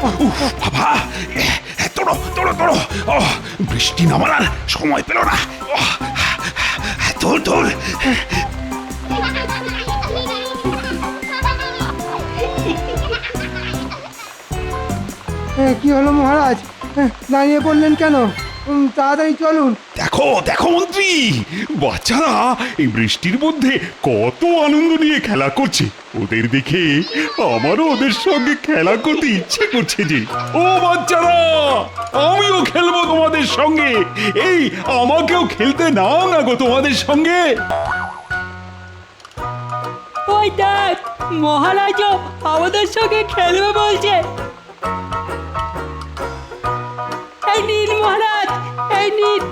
উফ বাবা, তোড়ো তোড়ো তোড়ো। বৃষ্টি নামার আর সময় পেল না। তোল তোল। কি হলো মহারাজ, দাঁড়িয়ে পড়লেন কেন? তাড়াতাড়ি চলুন। দেখো দেখো মন্ত্রী, বাচ্চারা এই বৃষ্টির মধ্যে কত আনন্দ নিয়ে খেলা করছে। ওদের দেখে আমারও ওদের সঙ্গে খেলা করতে ইচ্ছে করছে যে। ও বাচ্চারা, আমিও খেলবো তোমাদের সঙ্গে। এই আমাকেও খেলতে নাও না গো তোমাদের সঙ্গে। ওই দেখ, মহারাজও আমাদের সঙ্গে খেলবে বলছে। এই নিন মহারাজ, এই নিন।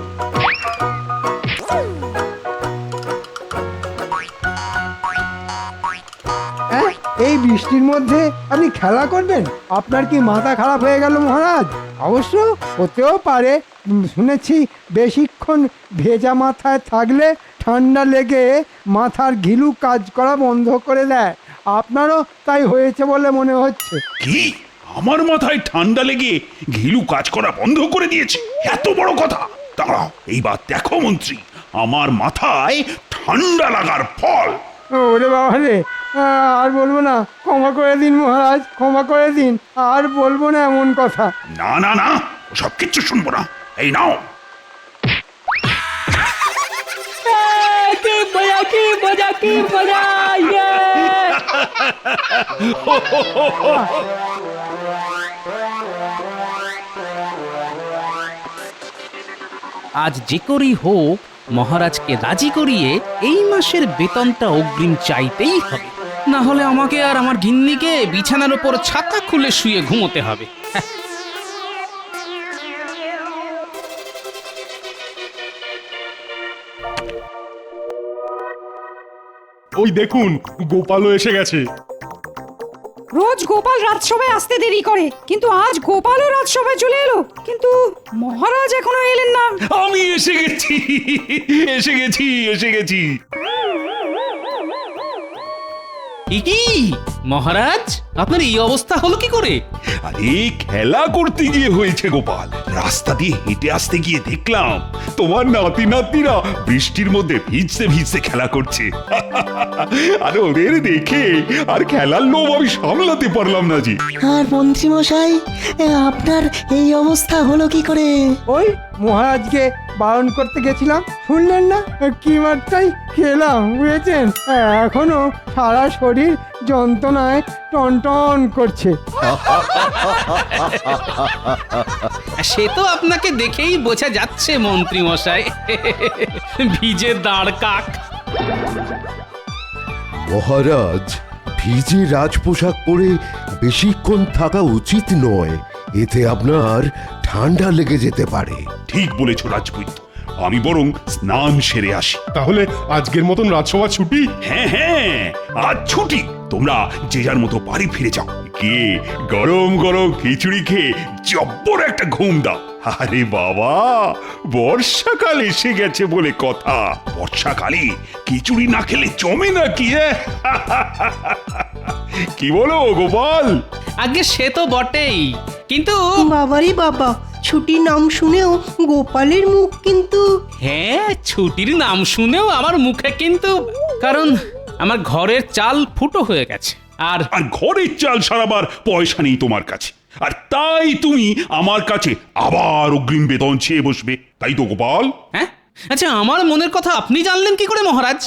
এই বৃষ্টির মধ্যে আপনি খেলা করবেন? আপনার কি মাথা খারাপ হয়ে গেল মহারাজ? অবশ্য হতেও পারে। শুনেছি বেশিক্ষণ ভেজা মাথায় থাকলে ঠান্ডা লেগে মাথার ঘিলু কাজ করা বন্ধ করে দেয়। আপনারও তাই হয়েছে বলে মনে হচ্ছে। কি, আমার মাথায় ঠান্ডা লেগে ঘিলু কাজ করা বন্ধ করে দিয়েছে? এত বড় কথা! দাঁড়াও, এইবার দেখো মন্ত্রী, আমার মাথায় ঠান্ডা লাগার ফল। ওরে বাবা রে, আর বলবো না, ক্ষমা করে দিন মহারাজ, ক্ষমা করে দিন। আর বলবো না এমন কথা। না না না, সব কিচ্ছু শুনবো না। এই নাও। কি মজা, কি মজা, কি মজা! আজ যে করেই হোক মহারাজকে রাজি করিয়ে এই মাসের বেতনটা অগ্রিম চাইতেই হবে, না হলে আমাকে আর আমার গিন্নিকে বিছানার উপর ছাতা খুলে শুয়ে ঘুমোতে হবে। ওই দেখুন, গোপালও এসে গেছে। রোজ গোপাল রাজসভায় আসতে দেরি করে, কিন্তু আজ গোপালও রাজসভায় চলে এলো। কিন্তু মহারাজ এখনো এলেন না। আমি এসে গেছি, এসে গেছি, এসে গেছি। কি মহারাজ, আপনার এই অবস্থা হলো কি করে? আরে খেলা করতে গিয়ে হয়েছে গোপাল। রাস্তা দিয়ে হেঁটে আসতে গিয়ে দেখলাম তোমার নাতি নাতনিরা বৃষ্টির মধ্যে ভিজতে ভিজতে খেলা করছে। আর ওদের দেখে আর খেলার লোভ আমি সামলাতে পারলাম না জি। আর মন্ত্রী মশাই, আপনার এই অবস্থা হলো কি করে? ওই মহারাজকে বারণ করতে গেছিলাম, শুনলেন না? কি মারটাই খেলাম, বুঝেছেন? এখনো সারা শরীর যন্ত্রণায় টনটন করছে। সে তো আপনাকে দেখেই বোঝা যাচ্ছে মন্ত্রী মশাই, ভিজে দাঁড় কাক। মহারাজ, ভিজে রাজপোশাক পরে বেশিক্ষণ থাকা উচিত নয়। এতে আপনার ঠান্ডা লেগে যেতে পারে। ঠিক বলেছ রাজপুত, আমি বরং স্নান সেরে আসি। তাহলে আজকের মতন রাজসভা ছুটি? হ্যাঁ হ্যাঁ, আজ ছুটি। তোমরা যে যার মতো বাড়ি ফিরে যাও। কে গরম গরম খিচুড়ি খেয়ে জব্বর একটা ঘুম দাও। আরে বাবা, বর্ষাকাল এসে গেছে বলে কথা। বর্ষাকালে খিচুড়ি না খেলে জমে নাকি? কি বলো গোপাল? আগে সে তো বটেই, কিন্তু বাবারই বাবা, ছুটির নাম শুনেও গোপালের মুখ কিন্তু। হ্যাঁ, ছুটির নাম শুনেও আমার মুখে কিন্তু, কারণ আমার ঘরের চাল ফুটো হয়ে গেছে। আর ঘরের চাল সারাবার পয়সা নেই তোমার কাছে, আর তাই তুমি আমার কাছে আবার অগ্রিম বেতন চেয়ে বসবে, তাই তো গোপাল? হ্যাঁ, আচ্ছা, আমার মনের কথা আপনি জানলেন কি করে মহারাজ?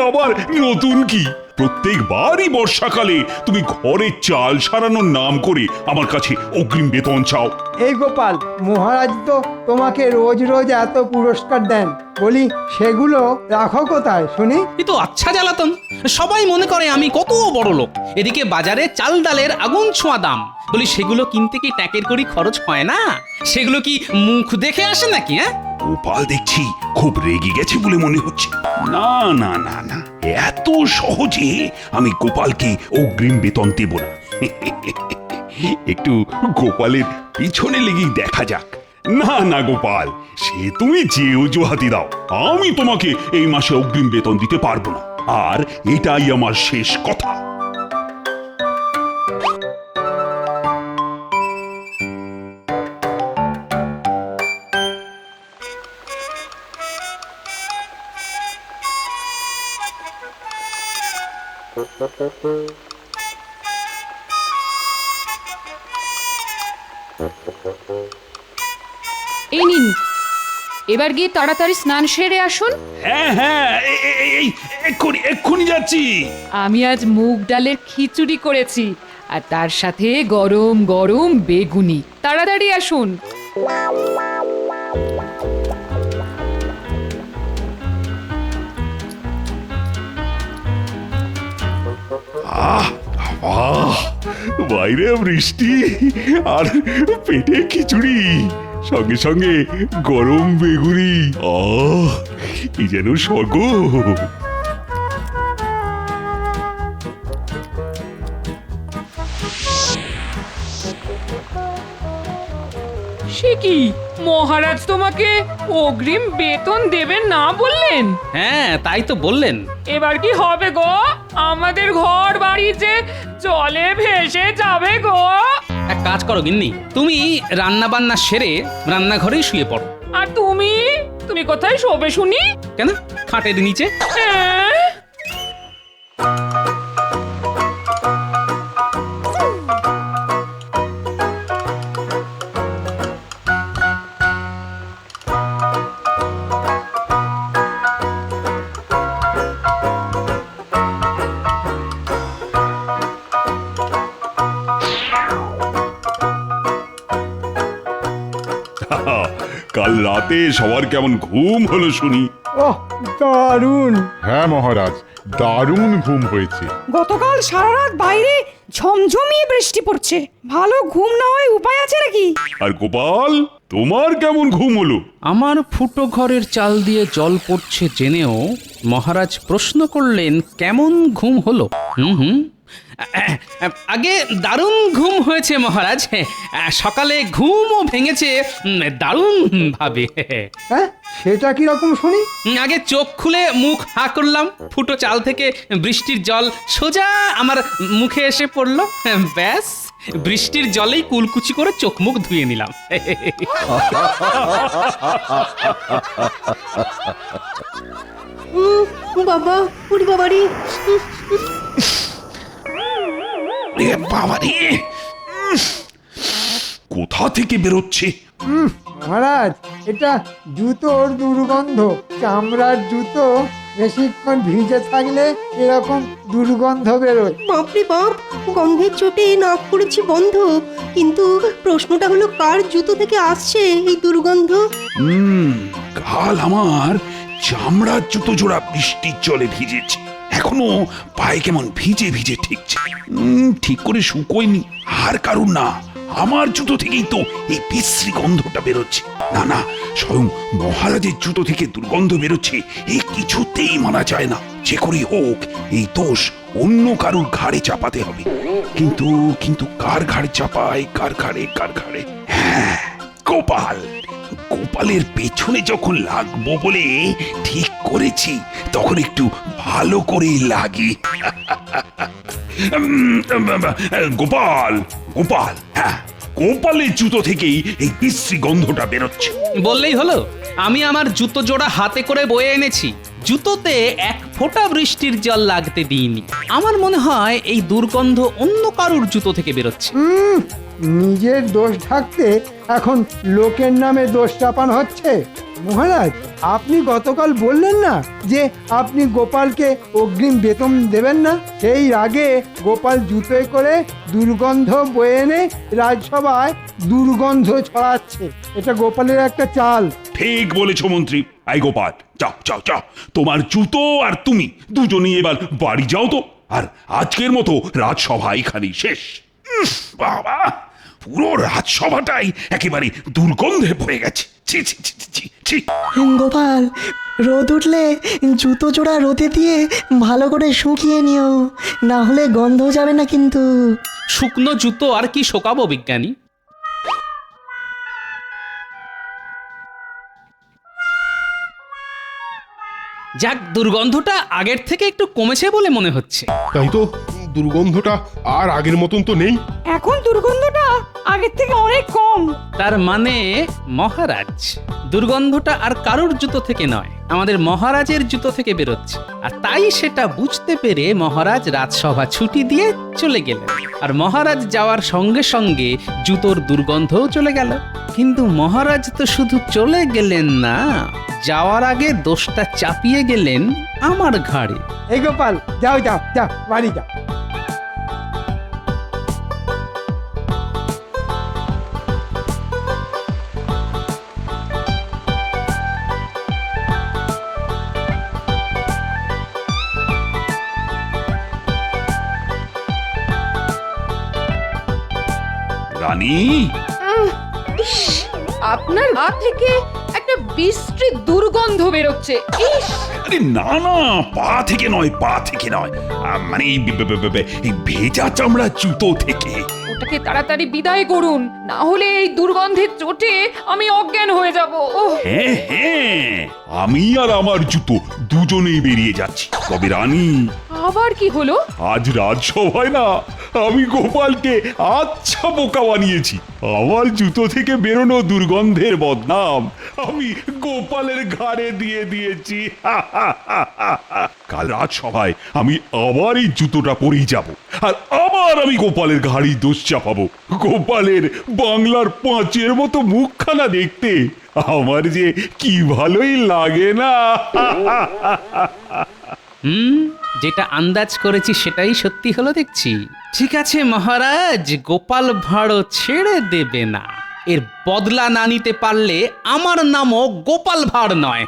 আবার নতুন কি? প্রত্যেকবারই বর্ষাকালে তুমি ঘরের চাল সারানোর নাম করে আমার কাছে অগ্রিম বেতন চাও। এই গোপাল, মহারাজ তো তোমাকে রোজ রোজ এত পুরস্কার দেন, বলি সেগুলো রাখো কোথায় শুনি? এ তো আচ্ছা জ্বালাতন। সবাই মনে করে আমি কত বড় লোক, এদিকে বাজারে চাল ডালের আগুন ছোঁয়া দাম। বলি সেগুলো কিনতে কি ট্যাকের করি খরচ হয় না? সেগুলো কি মুখ দেখে আসে নাকি? হ্যাঁ, গোপাল দেখছি খুব রেগে গেছে বলে মনে হচ্ছে। না না না না, এত সহজে আমি গোপালকে অগ্রিম বেতন দেব না। একটু গোপালের পিছনে লেগেই দেখা যাক। না না গোপাল, সে তুমি যে অজুহাতি দাও, আমি তোমাকে এই মাসে অগ্রিম বেতন দিতে পারবো না। আর এটাই আমার শেষ কথা। এই নিন, এবার গিয়ে তাড়াতাড়ি স্নান সেরে আসুন। হ্যাঁ হ্যাঁ, এই এক্ষুনি যাচ্ছি। আমি আজ মুগ ডালের খিচুড়ি করেছি, আর তার সাথে গরম গরম বেগুনি। তাড়াতাড়ি আসুন। আহ আহ, বাইরে বৃষ্টি আর পেটে খিচুড়ি, সঙ্গে সঙ্গে গরম বেগুনি। কি যেন স্বর্গ। সে কি, মহারাজ তোমাকে অগ্রিম বেতন দেবেন না বললেন? হ্যাঁ, তাই তো বললেন। এবার কি হবে গো? আমাদের ঘর বাড়ি যে জলে ভেসে যাবে গো। এক কাজ করো গিন্নি, তুমি রান্না বান্না সেরে রান্নাঘরেই শুয়ে পড়ো। আর তুমি তুমি কোথায় শোবে শুনি? কেন, খাটের নিচে। হ্যাঁ? কাল রাতে সবার কেমন ঘুম হলো শুনি? ওহ, দারুণ। হ্যাঁ মহারাজ, দারুণ ঘুম হয়েছে। গতকাল সারা রাত বাইরে ঝমঝমিয়ে বৃষ্টি পড়ছে, ভালো ঘুম না হয় উপায় আছে নাকি? আর গোপাল, তোমার কেমন ঘুম হলো? আমার ফুটো ঘরের চাল দিয়ে জল পড়ছে জেনেও মহারাজ প্রশ্ন করলেন কেমন ঘুম হলো। হুম, আগে দারুণ ঘুম হয়েছে মহারাজ। সকালে ঘুমও ভেঙেছে দারুণ ভাবে। হ্যাঁ, সেটা কি রকম শুনি? আগে চোখ খুলে মুখ হা করলাম, ফুটো চাল থেকে বৃষ্টির জল সোজা আমার মুখে এসে পড়লো। ব্যাস, বৃষ্টির জলেই কুলকুচি করে চোখ মুখ ধুয়ে নিলাম। বাবা, উরি বাবারি। বাবারে, কোথা থেকে বেরোচ্ছে? মহারাজ, এটা জুতোর দুর্গন্ধ। চামড়ার জুতো বেশিক্ষণ ভিজে থাকলে এরকম দুর্গন্ধ বেরোয়। বাপরে বাপ, গন্ধের চোটে নাক করেছি বন্ধ। কিন্তু প্রশ্নটা হলো, কার জুতো থেকে আসছে এই দুর্গন্ধ? কাল আমার চামড়ার জুতো জোড়া বৃষ্টির জলে ভিজেছে, এখনো পায়ে কেমন ভিজে ভিজে ঠেকছে। ঠিক করে শুকোয়নি। আর কারণ না, আমার জুতো থেকেই তো এই বিশ্রী গন্ধটা বেরোচ্ছে। না না, স্বয়ং মহারাজের জুতো থেকে দুর্গন্ধ বেরোচ্ছে, এই কিছুতেই মানা যায় না। যে করে হোক এই দোষ অন্য কারুর ঘাড়ে চাপাতে হবে। কিন্তু কিন্তু কার ঘাড়ে চাপায়, কার ঘাড়ে? হ্যাঁ, গোপাল। গোপালের পেছনে যখন লাগবো বলে ঠিক করেছি, তখন একটু ভালো করেই লাগে। গোপাল, হ্যাঁ, গোপালের জুতো থেকেই এই বিশ্রী গন্ধটা বেরোচ্ছে। বললেই হলো, আমি আমার জুতো জোড়া হাতে করে বয়ে এনেছি, জুতোতে এক ফোঁটা বৃষ্টির জল লাগতে দিইনি। আমার মনে হয় এই দুর্গন্ধ অন্য কারুর জুতো থেকে বেরোচ্ছে। নিজের দোষ ঢাকতে এখন লোকের নামে দোষ চাপানো হচ্ছে। মহারাজ, আপনি গতকাল বললেন না যে আপনি গোপালকে অগ্রিম বেতন দেবেন না? সেই রাগে গোপাল জুতোয় করে দুর্গন্ধ বয়ে এনে রাজসভায় দুর্গন্ধ ছড়াচ্ছে। এটা গোপালের একটা চাল। ঠিক বলেছো মন্ত্রী। আই গোপাল, যাও, তোমার জুতো আর তুমি দুজনেই এবার বাড়ি যাও তো। আর আজকের মতো রাজসভা এখানেই শেষ। বাবা, পুরো রাজসভাটাই একেবারে দুর্গন্ধে ভরে গেছে। ছি ছি ছি ছি ছি। গোপাল, রোদ উঠলে জুতো জোড়া রোদে দিয়ে ভালো করে শুকিয়ে নিও, না হলে গন্ধ যাবে না কিন্তু। শুকনো জুতো আর কি শোকাবো বিজ্ঞানী? যাক, দুর্গন্ধটা আগের থেকে একটু কমেছে বলে মনে হচ্ছে। তাই তো, দুর্গন্ধটা আর আগের মতন তো নেই। এখন দুর্গন্ধটা আগের থেকে অনেক কম। তার মানে মহারাজ দুর্গন্ধটা আর কারোর জুতো থেকে নয়, আমাদের মহারাজের জুতো থেকে বেরোচ্ছে। আর তাই সেটা বুঝতে পেরে মহারাজ রাজসভা ছুটি দিয়ে চলে গেলেন। আর মহারাজ যাওয়ার সঙ্গে সঙ্গে জুতোর দুর্গন্ধও চলে গেল। কিন্তু মহারাজ তো শুধু চলে গেলেন না, যাওয়ার আগে দোষটা চাপিয়ে গেলেন আমার ঘাড়ে। এই গোপাল, যাও যাও যাও, বাড়ি যাও। রানী, ইস, আপনার গা থেকে একটা বিশ্রী দুর্গন্ধ বেরোচ্ছে। ইস, আরে না না, পা থেকে নয়, পা থেকে নয়, মানে এই ভেজা চামড়া জুতো থেকে। ওটাকে তাড়াতাড়ি বিদায় করুন, না হলে এই দুর্গন্ধের চোটে আমি অজ্ঞান হয়ে যাব। ওহ, হ্যাঁ হ্যাঁ, আমি আর আমার জুতো দুজনেই বেরিয়ে যাচ্ছি। তবে রানী, আবার কি হলো? আজ রাজসভায় না আমি গোপালকে আচ্ছা বোকা বানিয়েছি। আমার জুতো থেকে বেরোনো দুর্গন্ধের বদনাম আমি গোপালের ঘাড়ে দিয়ে দিয়েছি। কাল রাজসভায় আমি আবার এই জুতোটা পরেই যাব, আর আবার আমি গোপালের ঘাড়ি দোষ চাপাবো। গোপালের বাংলার পাঁচের মতো মুখখানা দেখতে আমার যে কি ভালোই লাগে না। যেটা আন্দাজ করেছি সেটাই সত্যি হলো দেখছি। ঠিক আছে মহারাজ, গোপাল ভাঁড়ও ছেড়ে দেবে না। এর বদলা না নিতে পারলে আমার নামও গোপাল ভাঁড় নয়।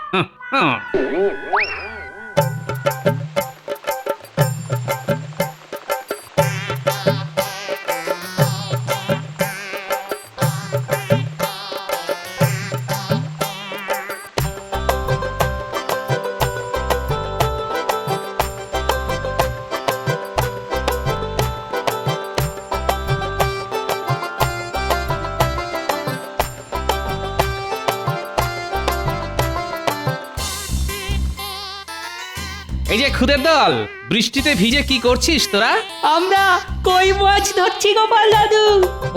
এই যে খুদের দল, বৃষ্টিতে ভিজে কি করছিস তোরা? আমরা কই মাছ ধরছি গোপাল দাদু।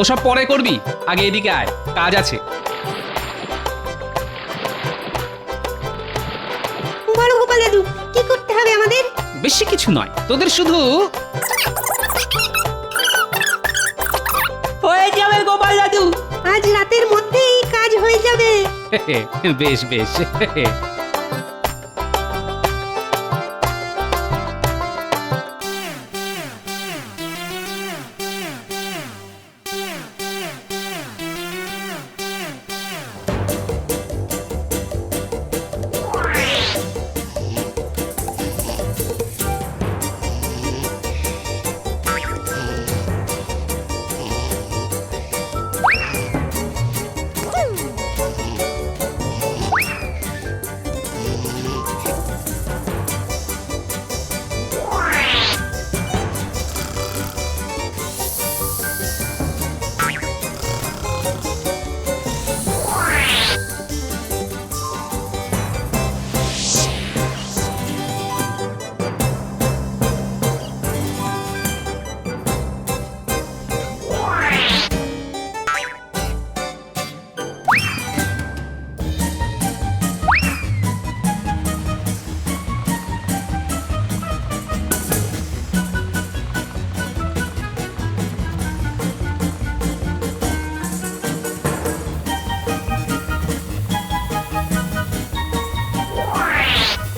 ওসব পরে করবি, আগে এদিকে আয়, কাজ আছে। বলো গোপাল দাদু, কি করতে হবে আমাদের? বেশি কিছু নয়, তোদের শুধু হয়ে যাবে গোপাল দাদু, আজ রাতের মধ্যেই কাজ হয়ে যাবে। বেশ বেশ।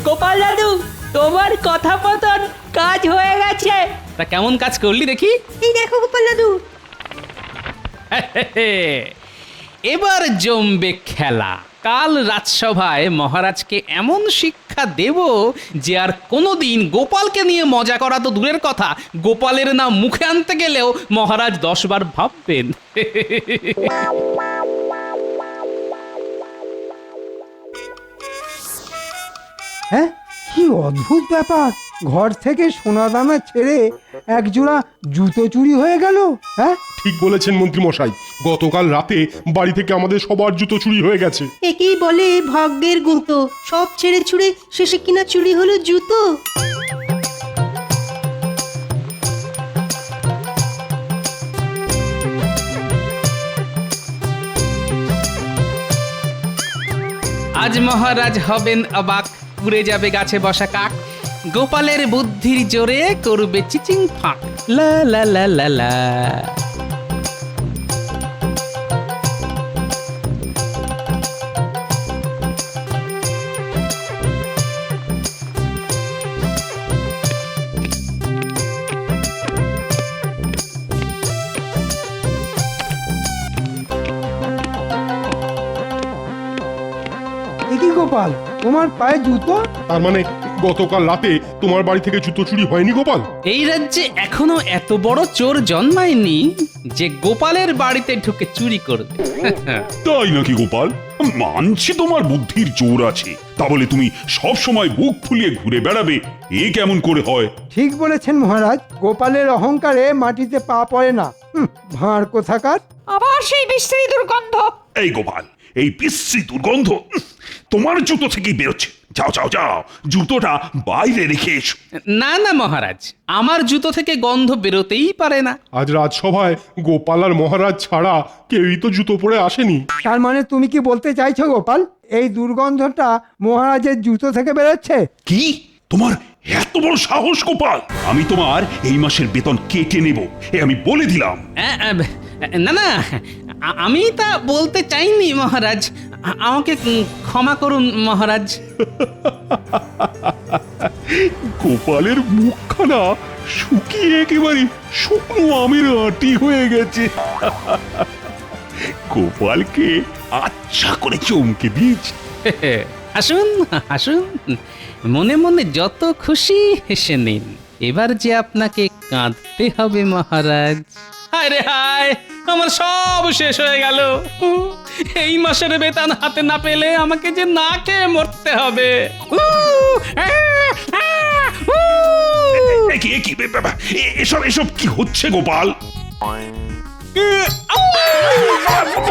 গোপাল দাদু, তোমার কথা মতন কাজ হয়ে গেছে। তা কেমন কাজ করলি দেখি? এই দেখো গোপাল দাদু। এবার জমবে খেলা। কাল রাজসভায় মহারাজকে এমন শিক্ষা দেব যে আর কোনোদিন গোপালকে নিয়ে মজা করা তো দূরের কথা, গোপালের নাম মুখে আনতে গেলেও মহারাজ 10 বার ভাববেন। হ্যাঁ, কি অদ্ভুত ব্যাপার! ঘর থেকে সোনা দানা ছেড়ে এক জোড়া জুতো চুরি হয়ে গেল। হ্যাঁ, ঠিক বলেছেন মন্ত্রী মশাই, গতকাল রাতে বাড়ি থেকে আমাদের সবার জুতো চুরি হয়ে গেছে। একেই বলে ভাগ্যের গুঁতো, সব ছেড়ে ছুড়ে শেষে কিনা চুরি হলো জুতো। আজ মহারাজ হবেন অবাক, উড়ে যাবে গাছে বসা কাক, গোপালের বুদ্ধির জোরে করবে চিচিং ফাঁক। লা লা লা লা লা। এ কি গোপাল, তোমার পায়ে জুতো? তার মানে গতকাল রাতে তোমার বাড়ি থেকে জুতো চুরি হয়নি গোপাল? এই রাজ্যে এখনো এত বড় চোর জন্মায়নি যে গোপালের বাড়িতে ঢুকে চুরি করবে। তাই নাকি গোপাল? মানছি তোমার বুদ্ধির জোর আছে, তা বলে তুমি সব সময় বুক ফুলিয়ে ঘুরে বেড়াবে, এ কেমন করে হয়? ঠিক বলেছেন মহারাজ, গোপালের অহংকারে মাটিতে পা পড়ে না। ভাঁড় কোথাকার। আবার সেই বিশ্রী দুর্গন্ধ। এই গোপাল, এই বিশ্রী দুর্গন্ধ তোমার জুতো থেকেই বেরোচ্ছে। যাও যাও যাও, জুতোটা বাইরে রেখে এসো। না না মহারাজ, আমার জুতো থেকে গন্ধ বেরোতেই পারে না। আজ রাজসভায় গোপাল আর মহারাজ ছাড়া কেউই তো জুতো পরে আসেনি। তার মানে তুমি কি বলতে চাইছো গোপাল, এই দুর্গন্ধটা মহারাজের জুতো থেকে বেরোচ্ছে? কি তোমার এত বড় সাহস গোপাল? আমি তোমার এই মাসের বেতন কেটে নেব, এ আমি বলে দিলাম। না না, আমি তা বলতে চাইনি মহারাজ, আমাকে ক্ষমা করুন মহারাজ। গোপালের মুখখানা শুকিয়ে একেবারে শুকনো আমের আটি হয়ে গেছে। গোপালকে আচ্ছা করে চমকে দিয়েছি। আসুন আসুন, মনে মনে যত খুশি হেসে নিন, এবার যে আপনাকে কাঁদতে হবে মহারাজ। হায় রে হায়, আমার সব শেষ হয়ে গেল। এই মাসের বেতন হাতে না পেলে আমাকে যে না খেয়ে মরতে হবে। এসব এসব কি হচ্ছে গোপাল?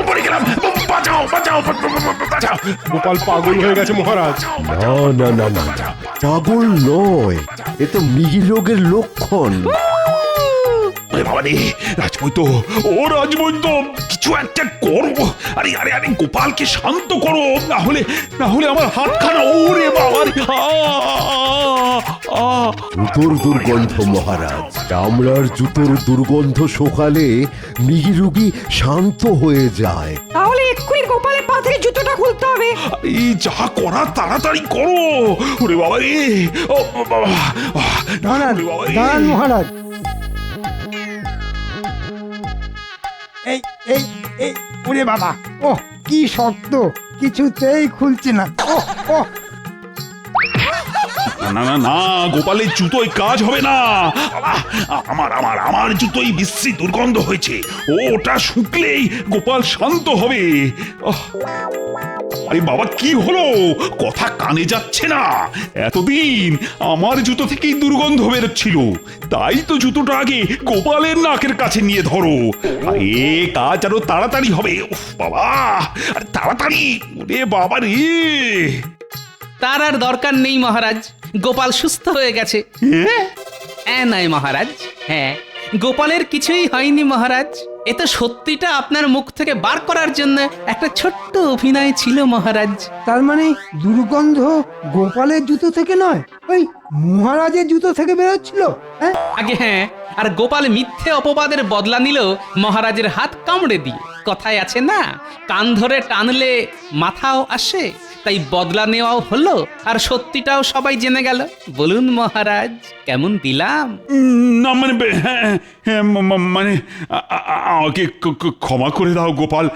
পড়ে গেলাম, বাঁচাও বাঁচাও বাঁচাও। গোপাল পাগল হয়ে গেছে মহারাজ। না না না না, পাগল নয়, এ তো মৃগী রোগের লক্ষণ। বাবা রে, রাজবৈদ্য, ও রাজবৈদ্য, কিছু একটা করো। আরে আরে আরে, গোপালকে শান্ত করো, না হলে আমার হাতখানা, ওরে বাবা রে। জুতোর দুর্গন্ধ মহারাজ, চামড়ার জুতোর দুর্গন্ধ শোকালে মৃগী রোগী শান্ত হয়ে যায়। তাহলে এক্ষুনি গোপালের পা থেকে জুতোটা খুলতে হবে। এই যা করা তাড়াতাড়ি করো। ওরে বাবা রে, ও বাবা। দাঁড়ান দাঁড়ান মহারাজ, এই এই এই, ওরে বাবা, ও কি শক্ত, কিছুতেই খুলছে না। ও না না না, গোপালের জুতোয় কাজ হবে না। আমার জুতোই বিশ্রী দুর্গন্ধ হয়েছে, ওটা শুকলেই গোপাল শান্ত হবে। আরে বাবা, কি হলো? কথা কানে যাচ্ছে না। এতদিন আমার জুতো থেকেই দুর্গন্ধ বেরোচ্ছিল, তাই তো জুতোটা আগে গোপালের নাকের কাছে নিয়ে ধরো। এ কাজ আরো তাড়াতাড়ি হবে। উফ বাবা, আরে তাড়াতাড়ি, ওরে বাবা রে। তার আর দরকার নেই মহারাজ, গোপাল সুস্থ হয়ে গেছে। নয় মহারাজ, হ্যাঁ, গোপালের কিছুই হয়নি মহারাজ। এ তো সত্যিটা আপনার মুখ থেকে বার করার জন্য একটা ছোট্ট অভিনয় ছিল মহারাজ। তার মানে দুর্গন্ধ গোপালের জুতো থেকে নয়, ওই মহারাজের জুতো থেকে বেরোচ্ছিল। হ্যাঁ আগে হ্যাঁ, আর গোপাল মিথ্যে অপবাদের বদলা নিল মহারাজের হাত কামড়ে দিয়ে। কথায় আছে না, কান ধরে টানলে মাথাও আসে, তাই বদলা নেওয়াও হলো, আর সত্যিটাও সবাই জেনে গেল। বলুন মহারাজ, কেমন দিলাম? না মানে, মানে আমাকে ক্ষমা করে দাও গোপাল,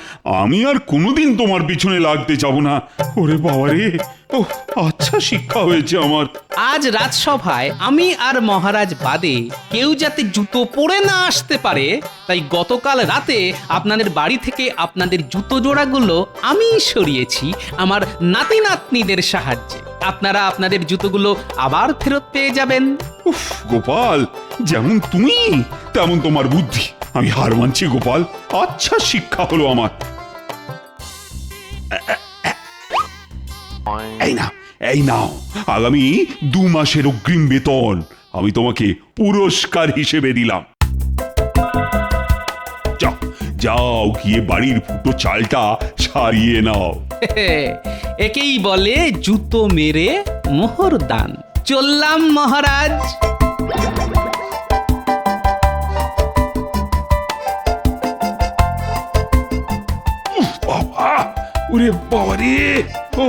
আমি আর কোনোদিন তোমার পিছনে লাগতে যাব না। ওরে বাবা রে, ও আচ্ছা শিক্ষা হয়েছে আমার। আজ রাজসভায় আমি আর মহারাজ বাদে কেউ যাতে জুতো পরে না আসতে পারে, তাই গতকাল রাতে আপনাদের বাড়ি থেকে আপনাদের জুতো জোড়াগুলো আমি সরিয়েছি আমার নাতি নাতনিদের সাহায্যে। আপনারা আপনাদের জুতোগুলো আবার ফেরত পেয়ে যাবেন। উফ গোপাল, যেমন তুমি তেমন তোমার বুদ্ধি। আমি হার মানছি গোপাল, আচ্ছা শিক্ষা হলো আমার। এই নাও আগামী 2 মাসের অগ্রিম বেতন আমি তোমাকে পুরস্কার হিসেবে দিলাম। যাও যাও গিয়ে বাড়ির ফুটো চালটা সারিয়ে নাও। একেই বলে জুতো মেরে মোহর দান। চললাম মহারাজ। বাবা, ওরে বাবা রে, ও